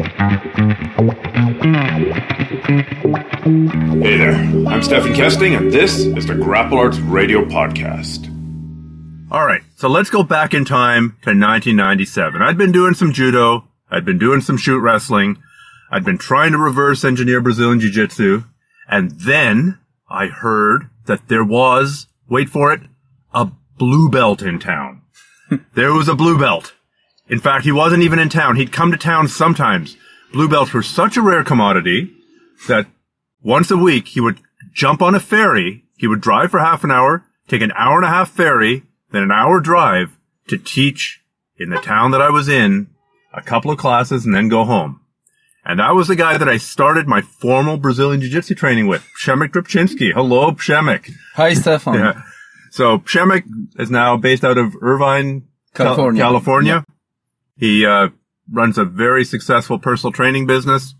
Hey there, I'm Stephan Kesting, and this is the Grapple Arts Radio Podcast. All right, so let's go back in time to 1997. I'd been doing some judo. I'd been doing some shoot wrestling. I'd been trying to reverse engineer Brazilian Jiu-Jitsu. And then I heard that there was, wait for it, a blue belt in town. There was a blue belt. In fact, he wasn't even in town. He'd come to town sometimes. Blue belts were such a rare commodity that once a week he would jump on a ferry. He would drive for half an hour, take an hour and a half ferry, then an hour drive to teach in the town that I was in a couple of classes and then go home. And that was the guy that I started my formal Brazilian Jiu-Jitsu training with, Pshemek Drabczynski. Hello, Pshemek. Hi, Stephan. Yeah. So Pshemek is now based out of Irvine, California. He runs a very successful personal training business.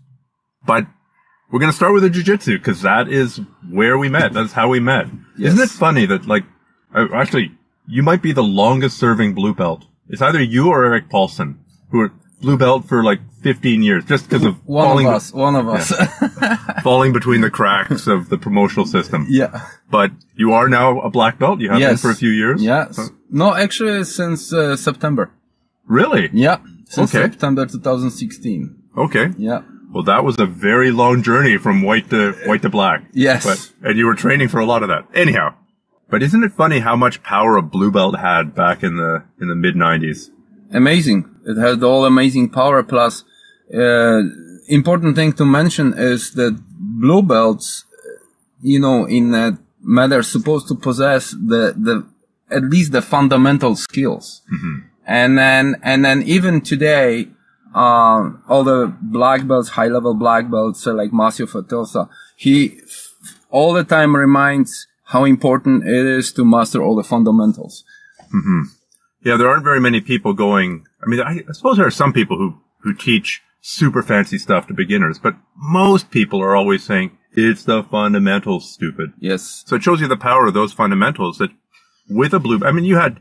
But we're going to start with the Jiu-Jitsu because that is where we met. That's how we met. Yes. Isn't it funny that, like, actually, you might be the longest serving blue belt. It's either you or Eric Paulson, who are blue belt for like 15 years, just because of one of us. Falling between the cracks of the promotional system. Yeah. But you are now a black belt. You have been for a few years. Yes. No, actually, since September. Really? Yeah. Since September 2016. Okay. Yeah. Well, that was a very long journey from white to black. Yes. And you were training for a lot of that. Anyhow. But isn't it funny how much power a blue belt had back in the mid 90s? Amazing. It had all amazing power. Plus, important thing to mention is that blue belts, in that matter, supposed to possess the at least the fundamental skills. Mm-hmm. And then even today, all the black belts, high level black belts, like Masio Fatosa, he all the time reminds how important it is to master all the fundamentals. Mm-hmm. Yeah, there aren't very many people going. I mean, I suppose there are some people who teach super fancy stuff to beginners, but most people are always saying, it's the fundamentals, stupid. Yes. So it shows you the power of those fundamentals that with a blue, I mean, you had,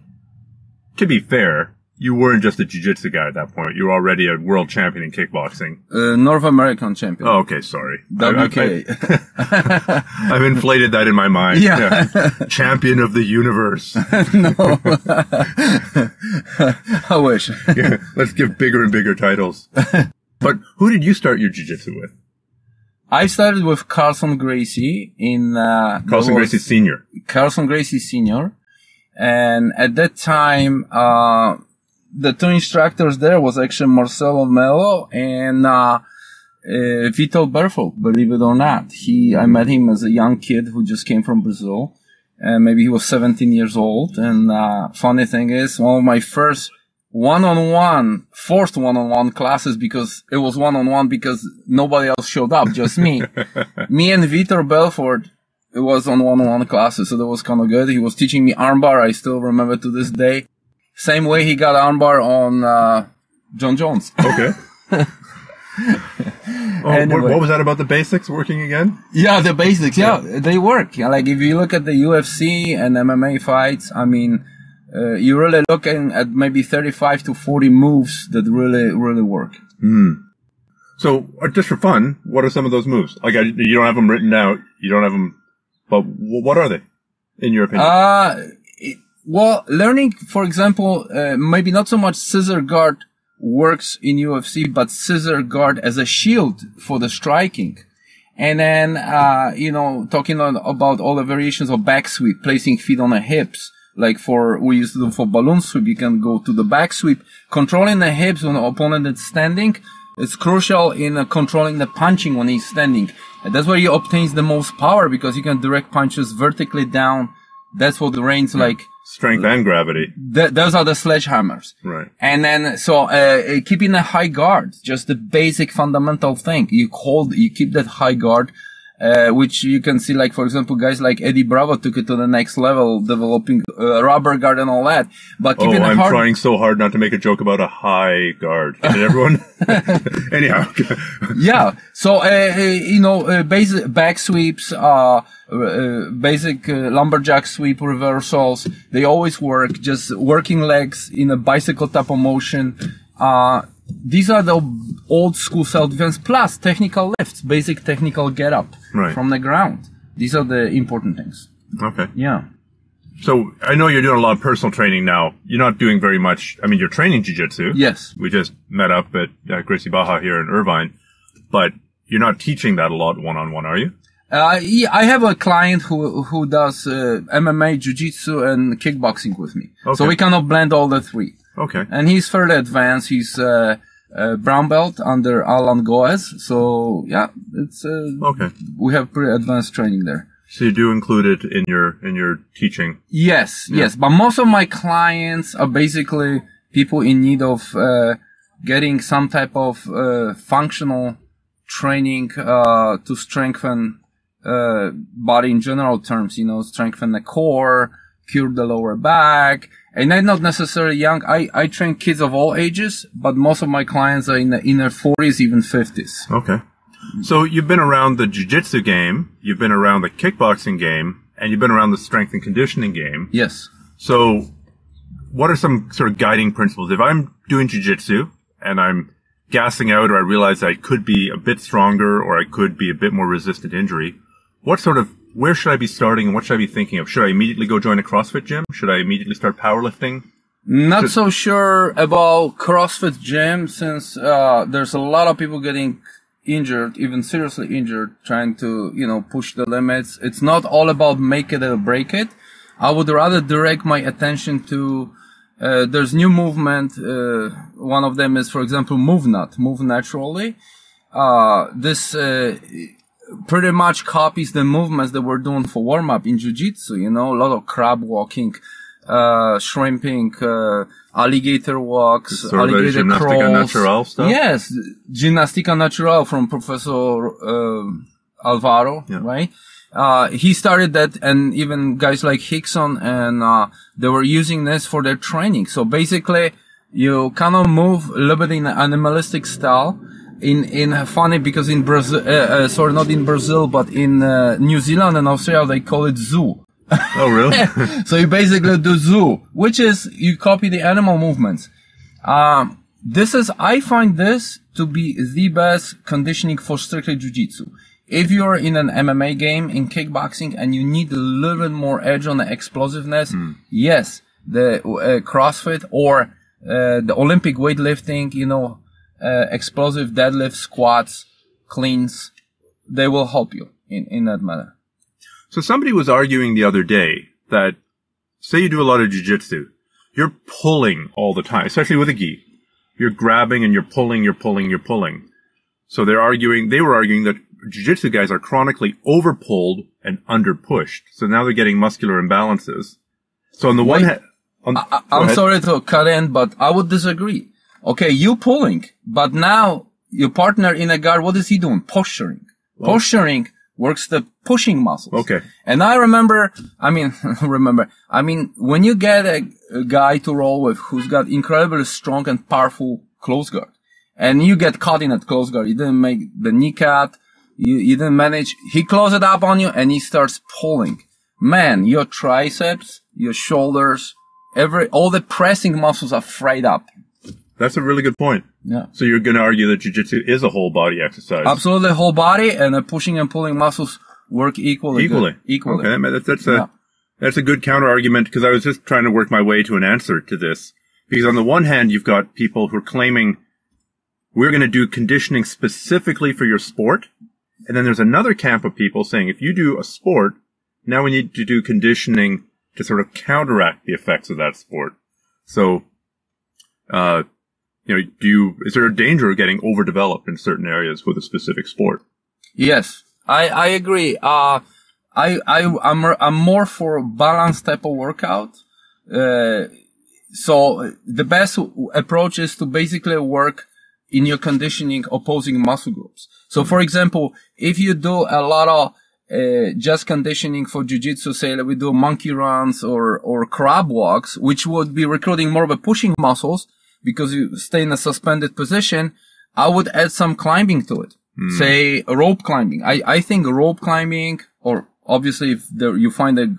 to be fair, you weren't just a jiu-jitsu guy at that point. You were already a world champion in kickboxing. North American champion. Oh, okay, sorry. WKA. I've inflated that in my mind. Yeah. Champion of the universe. No. I wish. Yeah, let's give bigger and bigger titles. But who did you start your jiu-jitsu with? I started with Carlson Gracie in... Carlson Gracie Sr. Carlson Gracie Sr. And at that time, the two instructors there was actually Marcelo Melo and Vitor Berfel, believe it or not. I met him as a young kid who just came from Brazil. And maybe he was 17 years old. And funny thing is, one of my first forced one-on-one classes, because it was one-on-one because nobody else showed up, just me. Me and Vitor Belfort, it was on one-on-one classes, so that was kind of good. He was teaching me armbar. I still remember to this day. Same way he got armbar on John Jones. Okay. Anyway. What was that about the basics working again? Yeah, the basics. Yeah, they work. Like if you look at the UFC and MMA fights, I mean, you're really looking at maybe 35 to 40 moves that really, really work. Mm. So, just for fun, what are some of those moves? Like, you don't have them written down. You don't have them. But what are they, in your opinion? Well, learning, for example, maybe not so much scissor guard works in UFC, but scissor guard as a shield for the striking. And then, talking about all the variations of back sweep, placing feet on the hips. Like we used to do for balloon sweep, you can go to the back sweep. Controlling the hips when the opponent is standing is crucial in controlling the punching when he's standing. And that's where he obtains the most power, because you can direct punches vertically down. That's what the reigns like. Strength and gravity. Those are the sledgehammers. Right. And then, keeping a high guard, just the basic fundamental thing. You keep that high guard, which you can see, like, for example, guys like Eddie Bravo took it to the next level, developing rubber guard and all that. But keeping I'm trying so hard not to make a joke about a high guard. Did everyone? Anyhow. Yeah. So, basic back sweeps, basic lumberjack sweep reversals, they always work. Just working legs in a bicycle type of motion. These are the old school self-defense plus technical lifts, basic technical get up from the ground. These are the important things. Okay. Yeah. So I know you're doing a lot of personal training now. You're not doing very much. I mean, you're training jiu-jitsu. Yes. We just met up at Gracie Baja here in Irvine, but you're not teaching that a lot one-on-one, are you? Yeah, I have a client who does MMA, jiu-jitsu, and kickboxing with me. Okay. So we kind of blend all the three. Okay. And he's fairly advanced. He's brown belt under Alan Goes. So yeah, it's okay. We have pretty advanced training there. So you do include it in your teaching? Yes, yes. But most of my clients are basically people in need of getting some type of functional training to strengthen body in general terms, strengthen the core, cure the lower back. And they're not necessarily young. I train kids of all ages, but most of my clients are in their 40s, even 50s. Okay. So you've been around the jiu-jitsu game, you've been around the kickboxing game, and you've been around the strength and conditioning game. Yes. So what are some sort of guiding principles? If I'm doing jiu-jitsu and I'm gassing out, or I realize I could be a bit stronger or I could be a bit more resistant to injury, where should I be starting and what should I be thinking of? Should I immediately go join a CrossFit gym? Should I immediately start powerlifting? Not so sure about CrossFit gym, since there's a lot of people getting injured, even seriously injured, trying to, push the limits. It's not all about make it or break it. I would rather direct my attention to, there's new movement. One of them is, for example, move naturally. This, pretty much copies the movements that we're doing for warm-up in jiu-jitsu, a lot of crab walking, shrimping, alligator walks, sort alligator of crawls. Gymnastica Natural stuff? Yes, Gymnastica Natural from Professor Alvaro, right? He started that, and even guys like Hickson, and they were using this for their training. So basically, you kind of move a little bit in an animalistic style. In funny, because in Brazil, not in Brazil, but in New Zealand and Australia, they call it zoo. Oh, really? So you basically do zoo, which is you copy the animal movements. I find this to be the best conditioning for strictly jiu-jitsu. If you're in an MMA game, in kickboxing, and you need a little bit more edge on the explosiveness, yes, the CrossFit or the Olympic weightlifting, explosive deadlifts, squats, cleans, they will help you in that matter. So somebody was arguing the other day that, say you do a lot of jiu-jitsu, you're pulling all the time, especially with a gi. You're grabbing and you're pulling. So they were arguing that jiu-jitsu guys are chronically over-pulled and under-pushed. So now they're getting muscular imbalances. So on the one hand... I'm sorry to cut in, but I would disagree. Okay, you pulling, but now your partner in a guard, what is he doing? Posturing. Well, posturing works the pushing muscles. Okay. And I remember, when you get a guy to roll with who's got incredibly strong and powerful close guard, and you get caught in that close guard, you didn't make the kneecap, you didn't manage, he closes it up on you and he starts pulling. Man, your triceps, your shoulders, all the pressing muscles are frayed up. That's a really good point. Yeah. So you're going to argue that jiu-jitsu is a whole body exercise. Absolutely, whole body, and the pushing and pulling muscles work equally. Equally. Okay, that's a good counter argument, because I was just trying to work my way to an answer to this. Because on the one hand, you've got people who are claiming we're going to do conditioning specifically for your sport, and then there's another camp of people saying if you do a sport, now we need to do conditioning to sort of counteract the effects of that sport. So, is there a danger of getting overdeveloped in certain areas with a specific sport? Yes, I agree. I'm more for a balanced type of workout. So the best approach is to basically work in your conditioning opposing muscle groups. So for example, if you do a lot of just conditioning for jiu-jitsu, say that we do monkey runs or crab walks, which would be recruiting more of a pushing muscles because you stay in a suspended position, I would add some climbing to it. Say rope climbing. I think rope climbing, or obviously if you find a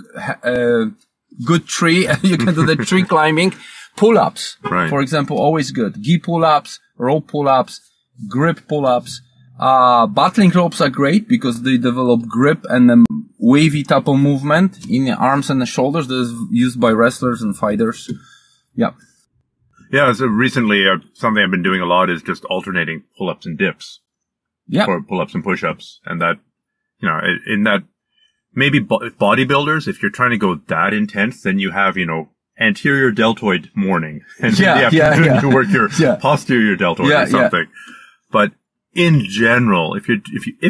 good tree, you can do the tree climbing. Pull-ups, right, for example, always good. Gi pull-ups, rope pull-ups. grip pull-ups. Battling ropes are great because they develop grip and a wavy type of movement in the arms and the shoulders that is used by wrestlers and fighters. Yeah. Yeah, so recently something I've been doing a lot is just alternating pull-ups and dips. Yeah. Or pull-ups and push-ups. And that, you know, in that, maybe bodybuilders, if you're trying to go that intense, then you have, you know, anterior deltoid morning. And in the afternoon you work your posterior deltoid or something. But in general, if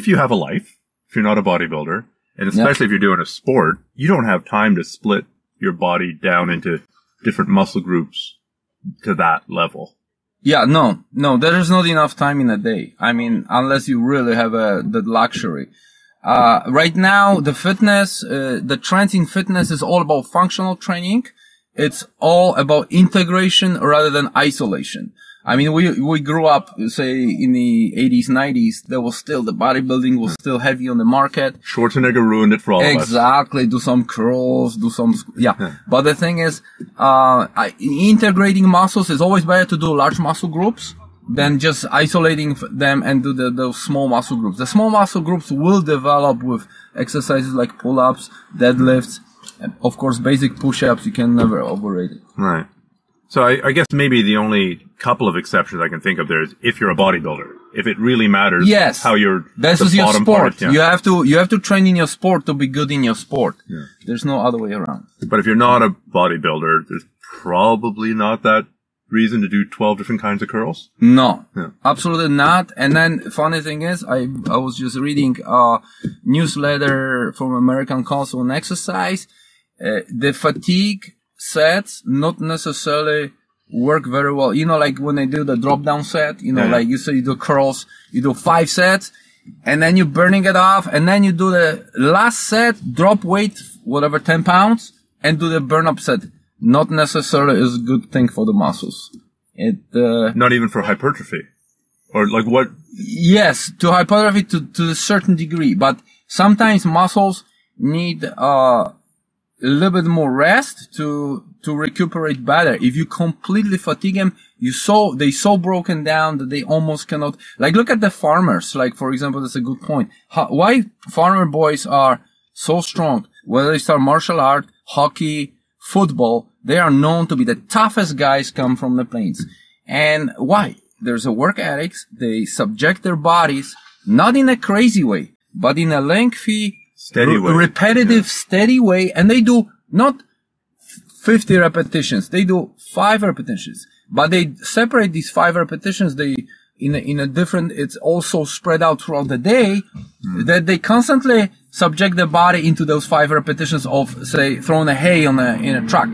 you have a life, if you're not a bodybuilder, and especially if you're doing a sport, you don't have time to split your body down into different muscle groups to that level. Yeah, no, there is not enough time in a day. I mean, unless you really have the luxury. Right now, the fitness, the trend in fitness is all about functional training. It's all about integration rather than isolation. I mean, we grew up, say, in the 80s, 90s. There was still, the bodybuilding was still heavy on the market. Schwarzenegger ruined it for all of us. Exactly. Do some curls, yeah. But the thing is, integrating muscles is always better to do large muscle groups than just isolating them and do those small muscle groups. The small muscle groups will develop with exercises like pull-ups, deadlifts, and of course, basic push-ups. You can never overrate it. Right. So I guess maybe the only couple of exceptions I can think of there is if you're a bodybuilder. If it really matters how you're this is your sport. You have to train in your sport to be good in your sport. Yeah. There's no other way around. But if you're not a bodybuilder, there's probably not that reason to do 12 different kinds of curls. No, absolutely not. And then funny thing is, I was just reading a newsletter from American Council on Exercise. The fatigue sets not necessarily work very well. You know, like when they do the drop down set, you know, like you say you do curls, you do 5 sets and then you're burning it off and then you do the last set, drop weight, whatever, 10 pounds and do the burn up set. Not necessarily is a good thing for the muscles. Not even for hypertrophy or like what? Yes, to hypertrophy to a certain degree, but sometimes muscles need, a little bit more rest to recuperate better. If you completely fatigue them, they so broken down that they almost cannot, like look at the farmers. Like for example, that's a good point. Why farmer boys are so strong, whether they start martial art, hockey, football, they are known to be the toughest guys come from the plains. And why? There's a work ethics. They subject their bodies, not in a crazy way, but in a lengthy, steady way. Repetitive, steady way, and they do not 50 repetitions, they do 5 repetitions, but they separate these 5 repetitions, in a different, it's also spread out throughout the day, that they constantly subject the body into those 5 repetitions of, say, throwing a hay in a truck.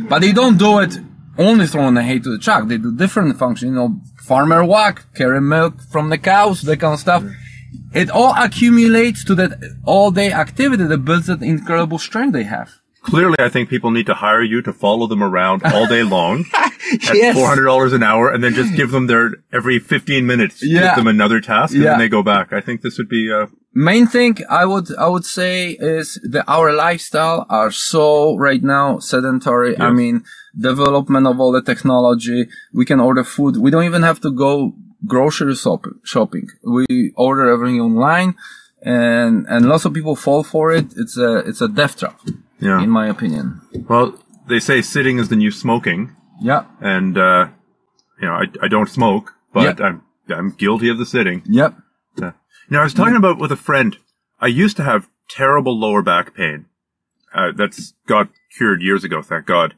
But they don't do it only throwing the hay to the truck, they do different functions, you know, farmer walk, carry milk from the cows, that kind of stuff. It all accumulates to that all-day activity that builds that incredible strength they have. Clearly, I think people need to hire you to follow them around all day long at $400 an hour and then just give them every 15 minutes, give them another task and then they go back. I think this would be main thing I would say is that our lifestyle are so right now sedentary. Yes. I mean, development of all the technology. We can order food. We don't even have to go grocery shopping. We order everything online and lots of people fall for it. It's a death trap. Yeah. In my opinion. Well, they say sitting is the new smoking. Yeah. And, you know, I don't smoke, but I'm guilty of the sitting. Yep. Now, I was talking about with a friend, I used to have terrible lower back pain. That's got cured years ago, thank God.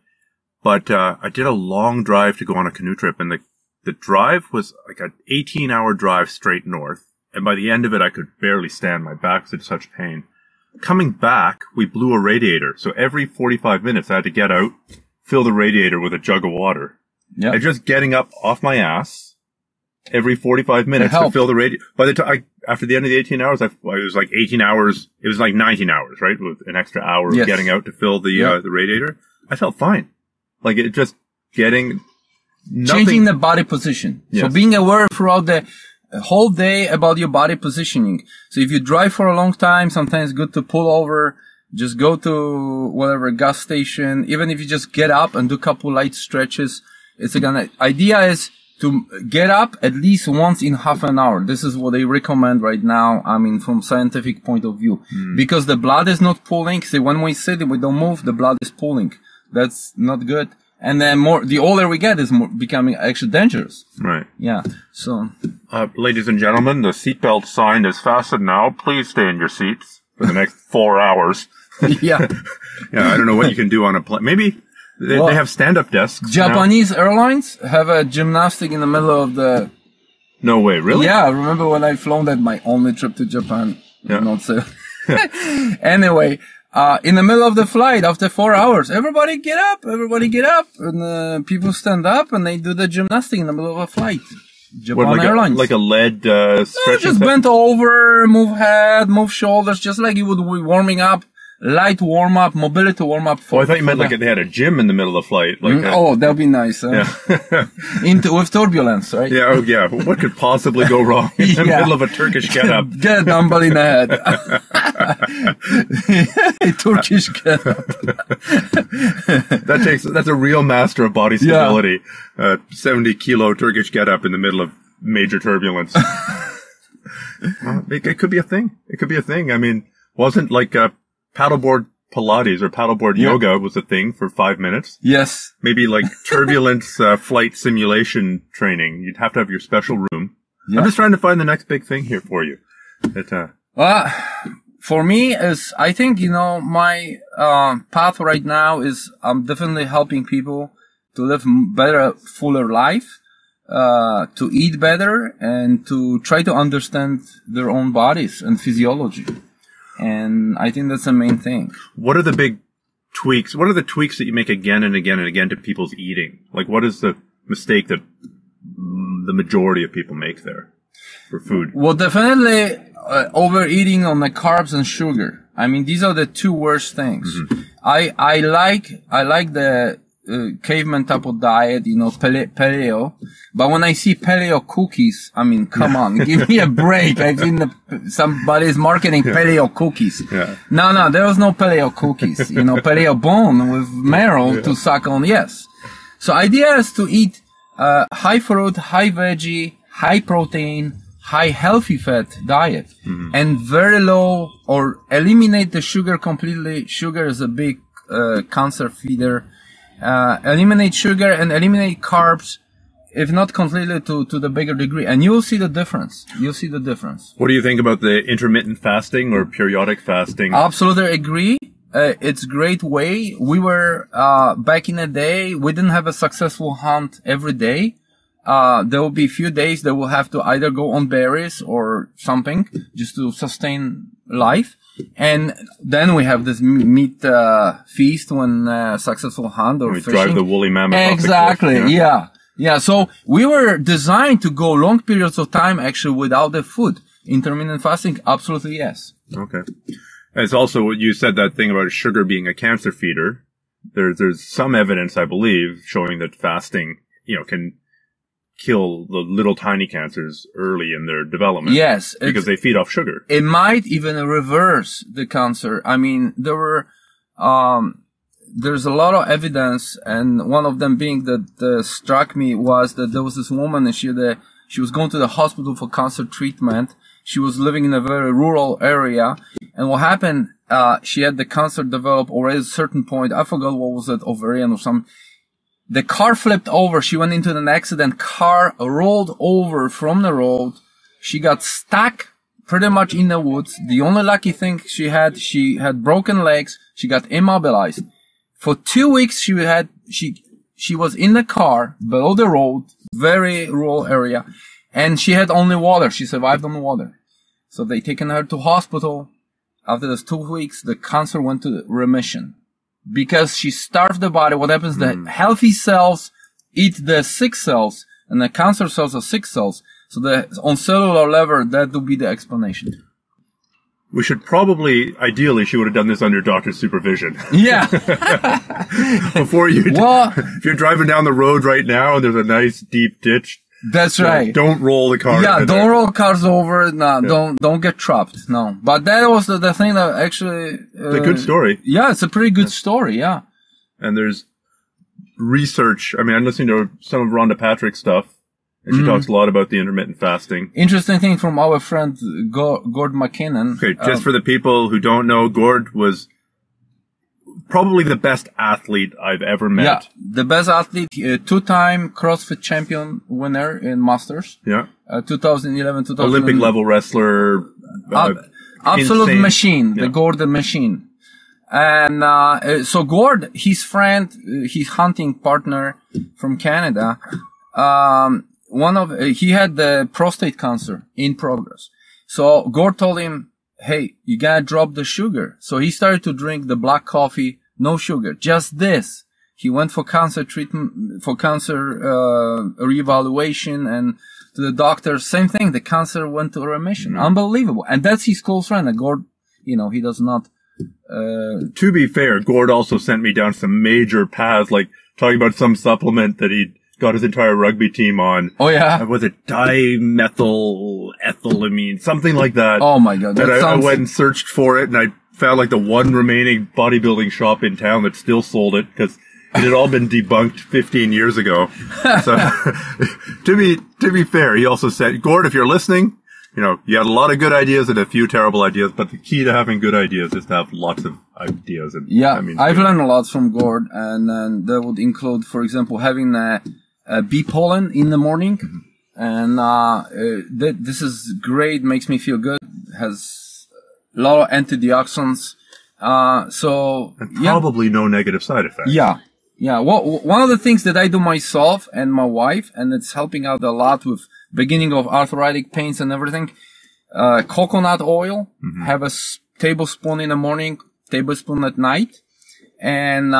But, I did a long drive to go on a canoe trip and the drive was like an 18-hour drive straight north. And by the end of it, I could barely stand. My back was in such pain. Coming back, we blew a radiator. So every 45 minutes, I had to get out, fill the radiator with a jug of water. Yep. And just getting up off my ass every 45 minutes to fill the radiator. By the time, after the end of the 18 hours, it was like 18 hours. It was like 19 hours, right? With an extra hour of getting out to fill the radiator. I felt fine. Like it just getting nothing. Changing the body position. Yes. So being aware throughout the whole day about your body positioning. So if you drive for a long time, sometimes it's good to pull over, just go to whatever gas station. Even if you just get up and do a couple light stretches, idea is to get up at least once in half an hour. This is what they recommend right now. I mean, from scientific point of view, because the blood is not pooling. See, when we sit and we don't move, the blood is pooling. That's not good. And then the older we get is more becoming actually dangerous. Right. Yeah. So, ladies and gentlemen, the seatbelt sign is fastened now. Please stay in your seats for the next 4 hours. yeah. Yeah. I don't know what you can do on a plane. Maybe they have stand-up desks. Japanese airlines have a gymnastic in the middle of the... No way, really? Yeah, I remember when I flown that, my only trip to Japan. Yeah. Not so. Anyway, in the middle of the flight, after 4 hours, everybody get up, and people stand up and they do the gymnastic in the middle of a flight. Japan Airlines. Like a lead stretching just thing? bent over, move head, move shoulders, just like you would be warming up. Light warm-up, mobility warm-up. Oh, I thought you meant like they had a gym in the middle of the flight. Like that'd be nice. Yeah. With turbulence, right? Yeah, oh yeah. What could possibly go wrong in the middle of a Turkish get-up? Get a dumbbell in the head. Turkish get-up. That's a real master of body stability. 70-kilo Turkish get-up in the middle of major turbulence. It could be a thing. I mean, wasn't like paddleboard Pilates or paddleboard yoga was a thing for 5 minutes. Yes. Maybe like turbulence flight simulation training. You'd have to have your special room. Yeah. I'm just trying to find the next big thing here for you. For me I think, my path right now is I'm definitely helping people to live better, fuller life, to eat better, and to try to understand their own bodies and physiology. And I think that's the main thing. What are the big tweaks? What are the tweaks that you make again and again and again to people's eating? Like, what is the mistake that the majority of people make there for food? Well, definitely overeating on the carbs and sugar. I mean, these are the two worst things. Mm-hmm. I like the caveman type of diet, paleo. But when I see paleo cookies, I mean, come on, give me a break. I've seen somebody's marketing paleo cookies. Yeah. No, there was no paleo cookies. Paleo bone with marrow to suck on. Yes. So idea is to eat high fruit, high veggie, high protein, high healthy fat diet, and very low or eliminate the sugar completely. Sugar is a big cancer feeder. Eliminate sugar and eliminate carbs, if not completely, to the bigger degree, and you'll see the difference. What do you think about the intermittent fasting or periodic fasting? Absolutely agree. It's a great way. We were back in the day, we didn't have a successful hunt every day. There will be a few days that we'll have to either go on berries or something just to sustain life. And then we have this meat feast when successful hunt or fishing. Drive the woolly mammoth. Exactly. Off the cliff, Yeah. So we were designed to go long periods of time actually without the food. Intermittent fasting, absolutely yes. Okay. It's also, you said that thing about sugar being a cancer feeder. There's some evidence, I believe, showing that fasting, can kill the little tiny cancers early in their development. Yes. Because they feed off sugar. It might even reverse the cancer. I mean, there's a lot of evidence, and one of them being that struck me was that there was this woman, and she was going to the hospital for cancer treatment. She was living in a very rural area, and what happened, she had the cancer develop already at a certain point. I forgot what was it, ovarian or something. The car flipped over. She went into an accident. Car rolled over from the road. She got stuck pretty much in the woods. The only lucky thing she had broken legs. She got immobilized. For 2 weeks, she was in the car below the road, very rural area, and she had only water. She survived on water. So they taken her to hospital. After those 2 weeks, the cancer went to remission. Because she starved the body, what happens? The healthy cells eat the sick cells, and the cancer cells are sick cells. So on cellular level, that would be the explanation. We should ideally, she would have done this under doctor's supervision. Yeah. Before if you're driving down the road right now and there's a nice deep ditch. That's right. Don't roll the car. Yeah, don't roll cars over. No, don't get trapped. No. But that was the thing that actually... it's a good story. Yeah, it's a pretty good story, yeah. And there's research. I mean, I'm listening to some of Rhonda Patrick's stuff, And she talks a lot about the intermittent fasting. Interesting thing from our friend Gord McKinnon. Okay, just for the people who don't know, Gord was probably the best athlete I've ever met. Yeah, the best athlete, two-time CrossFit champion winner in Masters. Yeah. 2011, 2000. Olympic level wrestler. Absolute insane. machine, the Yeah. Gord machine. And so Gord, his friend, his hunting partner from Canada, he had the prostate cancer in progress. So Gord told him, hey, you gotta drop the sugar. So he started to drink the black coffee, no sugar, just this. He went for cancer treatment, for cancer reevaluation, and to the doctor, same thing. The cancer went to remission. Unbelievable. And that's his close friend. And Gord, he does not. To be fair, Gord also sent me down some major paths, like talking about some supplement that he got his entire rugby team on. Oh yeah. Was it dimethylethylamine, something like that? Oh my God. That I went and searched for it, and I found like the one remaining bodybuilding shop in town that still sold it, because it had all been debunked 15 years ago. So, to be fair, he also said, Gord, if you're listening, you had a lot of good ideas and a few terrible ideas, but the key to having good ideas is to have lots of ideas. And yeah, I've learned a lot from Gord, and that would include, for example, having bee pollen in the morning, and this is great, makes me feel good, has a lot of antioxidants, and probably no negative side effects. Yeah. Well, one of the things that I do myself and my wife, and it's helping out a lot with beginning of arthritic pains and everything, coconut oil, have a tablespoon in the morning, tablespoon at night, and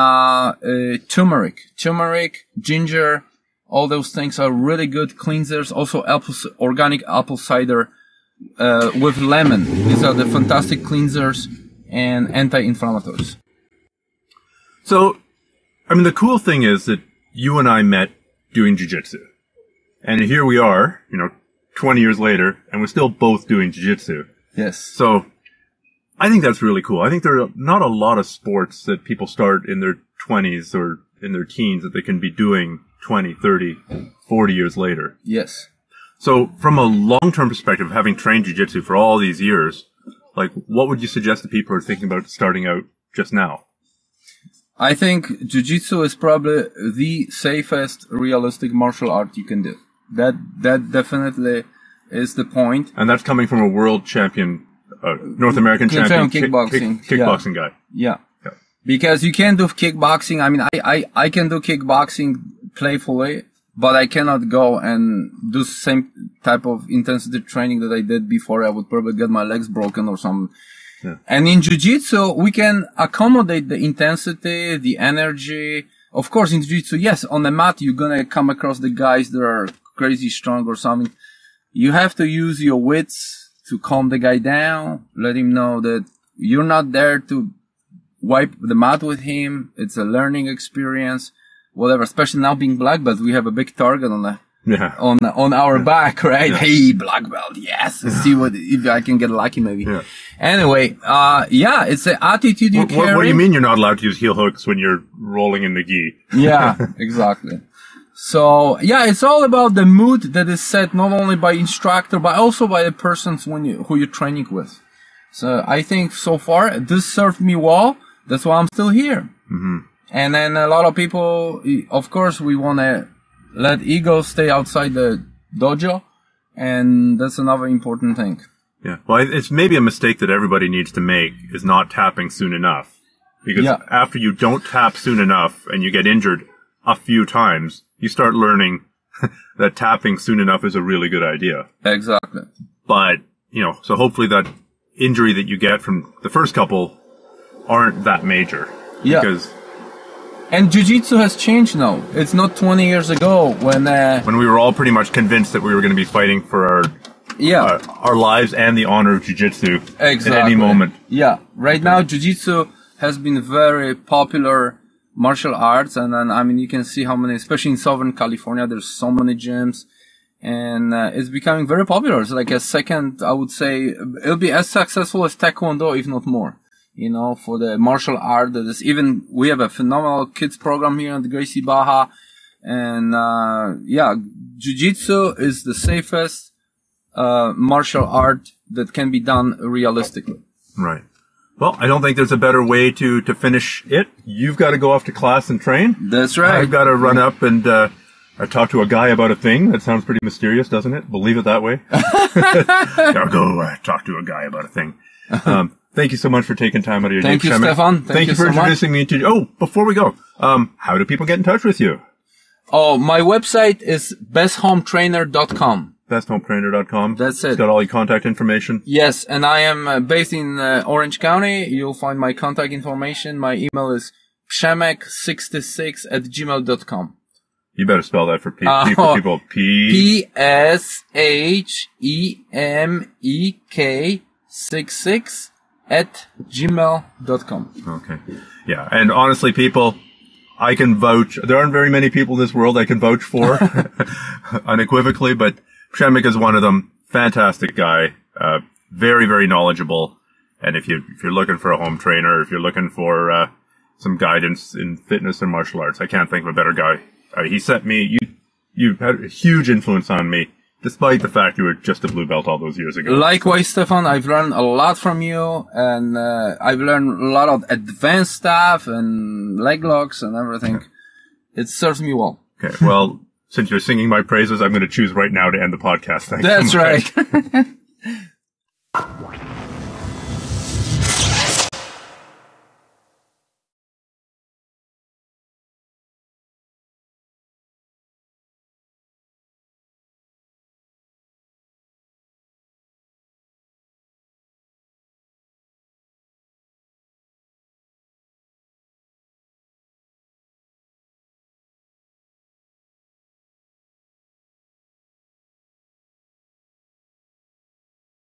turmeric, ginger, all those things are really good cleansers. Also, organic apple cider with lemon. These are the fantastic cleansers and anti-inflammatories. So, the cool thing is that you and I met doing jiu-jitsu. And here we are, 20 years later, and we're still both doing jiu-jitsu. Yes. So, I think that's really cool. I think there are not a lot of sports that people start in their 20s or in their teens that they can be doing 20, 30, 40 years later. Yes. So, from a long-term perspective, having trained jiu-jitsu for all these years, what would you suggest to people who are thinking about starting out just now? I think jiu-jitsu is probably the safest realistic martial art you can do. That definitely is the point. And that's coming from a world champion, North American champion kickboxing guy. Yeah. Because you can do kickboxing. I can do kickboxing playfully, but I cannot go and do same type of intensity training that I did before. I would probably get my legs broken or something. Yeah. And in jiu-jitsu, we can accommodate the intensity, the energy. Of course, in jiu-jitsu, yes, on the mat, you're going to come across the guys that are crazy strong or something. You have to use your wits to calm the guy down, let him know that you're not there to wipe the mat with him. It's a learning experience, whatever. Especially now being black belt, we have a big target on our back, right? Yeah. Hey, black belt, yes. Let's see if I can get lucky, maybe. Yeah. Anyway, it's the attitude you carry. What do you mean you're not allowed to use heel hooks when you're rolling in the gi? Yeah, exactly. So, it's all about the mood that is set not only by instructor, but also by the persons who you're training with. So, I think so far, this served me well. That's why I'm still here. Mm-hmm. And then a lot of people, of course, we want to let ego stay outside the dojo. And that's another important thing. Yeah. Well, it's maybe a mistake that everybody needs to make is not tapping soon enough. Because after you don't tap soon enough and you get injured a few times, you start learning that tapping soon enough is a really good idea. Exactly. But, so hopefully that injury that you get from the first couple aren't that major. Yeah. And jiu-jitsu has changed now. It's not 20 years ago when we were all pretty much convinced that we were going to be fighting for our lives and the honor of jiu-jitsu at any moment. Yeah. Right now, jiu-jitsu has been very popular martial arts. And then, you can see how many, especially in Southern California, there's so many gyms. And it's becoming very popular. It's like a second, I would say, it'll be as successful as Taekwondo, if not more. For the martial art that is we have a phenomenal kids program here at the Gracie Baja. And, Jiu-Jitsu is the safest, martial art that can be done realistically. Right. Well, I don't think there's a better way to finish it. You've got to go off to class and train. That's right. I've got to run up and talk to a guy about a thing. That sounds pretty mysterious, doesn't it? Believe it that way. Gotta go talk to a guy about a thing. Thank you so much for taking time out of your day. Thank you, Stephan. Thank you for introducing me to. Oh, before we go, how do people get in touch with you? Oh, my website is besthometrainer.com. Besthometrainer.com. That's it. It's got all your contact information. Yes, and I am based in Orange County. You'll find my contact information. My email is pshemek66@gmail.com. You better spell that for people. PSHEMEK 66@gmail.com. Okay. Yeah. And honestly, people, I can vouch. There aren't very many people in this world I can vouch for unequivocally, but Pshemek is one of them. Fantastic guy. Very, very knowledgeable. And if you're looking for a home trainer, if you're looking for, some guidance in fitness and martial arts, I can't think of a better guy. He sent me, you had a huge influence on me, despite the fact you were just a blue belt all those years ago. Likewise, Stephan, I've learned a lot from you, and I've learned a lot of advanced stuff and leg locks and everything. It serves me well. Okay, well, since you're singing my praises, I'm going to choose right now to end the podcast. Thanks so much. That's right.